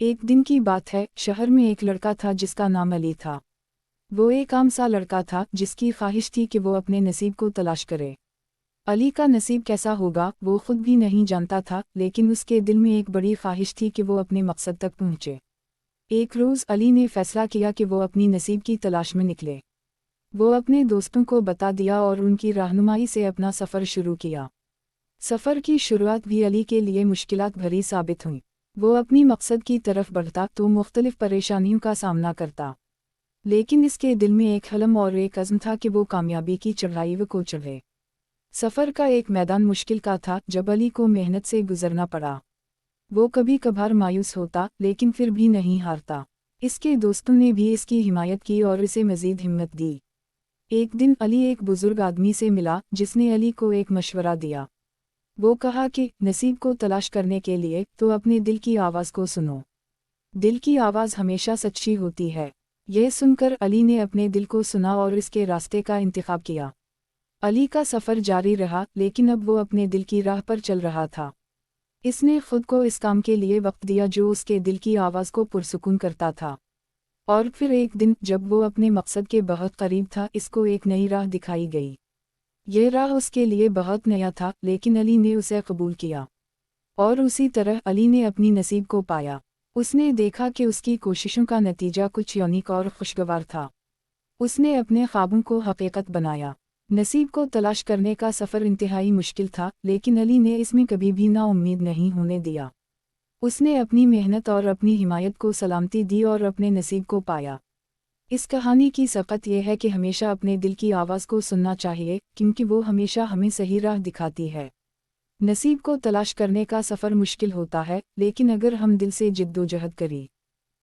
ایک دن کی بات ہے، شہر میں ایک لڑکا تھا جس کا نام علی تھا۔ وہ ایک عام سا لڑکا تھا جس کی خواہش تھی کہ وہ اپنے نصیب کو تلاش کرے۔ علی کا نصیب کیسا ہوگا وہ خود بھی نہیں جانتا تھا، لیکن اس کے دل میں ایک بڑی خواہش تھی کہ وہ اپنے مقصد تک پہنچے۔ ایک روز علی نے فیصلہ کیا کہ وہ اپنی نصیب کی تلاش میں نکلے۔ وہ اپنے دوستوں کو بتا دیا اور ان کی رہنمائی سے اپنا سفر شروع کیا۔ سفر کی شروعات بھی علی کے لیے مشکلات بھری ثابت ہوئی۔ وہ اپنی مقصد کی طرف بڑھتا تو مختلف پریشانیوں کا سامنا کرتا، لیکن اس کے دل میں ایک حلم اور ایک عزم تھا کہ وہ کامیابی کی چڑھائی کو چڑھے۔ سفر کا ایک میدان مشکل کا تھا جب علی کو محنت سے گزرنا پڑا۔ وہ کبھی کبھار مایوس ہوتا لیکن پھر بھی نہیں ہارتا۔ اس کے دوستوں نے بھی اس کی حمایت کی اور اسے مزید ہمت دی۔ ایک دن علی ایک بزرگ آدمی سے ملا جس نے علی کو ایک مشورہ دیا۔ وہ کہا کہ نصیب کو تلاش کرنے کے لیے تو اپنے دل کی آواز کو سنو۔ دل کی آواز ہمیشہ سچی ہوتی ہے۔ یہ سن کر علی نے اپنے دل کو سنا اور اس کے راستے کا انتخاب کیا۔ علی کا سفر جاری رہا، لیکن اب وہ اپنے دل کی راہ پر چل رہا تھا۔ اس نے خود کو اس کام کے لیے وقت دیا جو اس کے دل کی آواز کو پرسکون کرتا تھا۔ اور پھر ایک دن جب وہ اپنے مقصد کے بہت قریب تھا، اس کو ایک نئی راہ دکھائی گئی۔ یہ راہ اس کے لیے بہت نیا تھا، لیکن علی نے اسے قبول کیا۔ اور اسی طرح علی نے اپنی نصیب کو پایا۔ اس نے دیکھا کہ اس کی کوششوں کا نتیجہ کچھ یونیک اور خوشگوار تھا۔ اس نے اپنے خوابوں کو حقیقت بنایا۔ نصیب کو تلاش کرنے کا سفر انتہائی مشکل تھا، لیکن علی نے اس میں کبھی بھی نا امید نہیں ہونے دیا۔ اس نے اپنی محنت اور اپنی حمایت کو سلامتی دی اور اپنے نصیب کو پایا۔ اس کہانی کی سبق یہ ہے کہ ہمیشہ اپنے دل کی آواز کو سننا چاہیے، کیونکہ وہ ہمیشہ ہمیں صحیح راہ دکھاتی ہے۔ نصیب کو تلاش کرنے کا سفر مشکل ہوتا ہے، لیکن اگر ہم دل سے جدوجہد کریں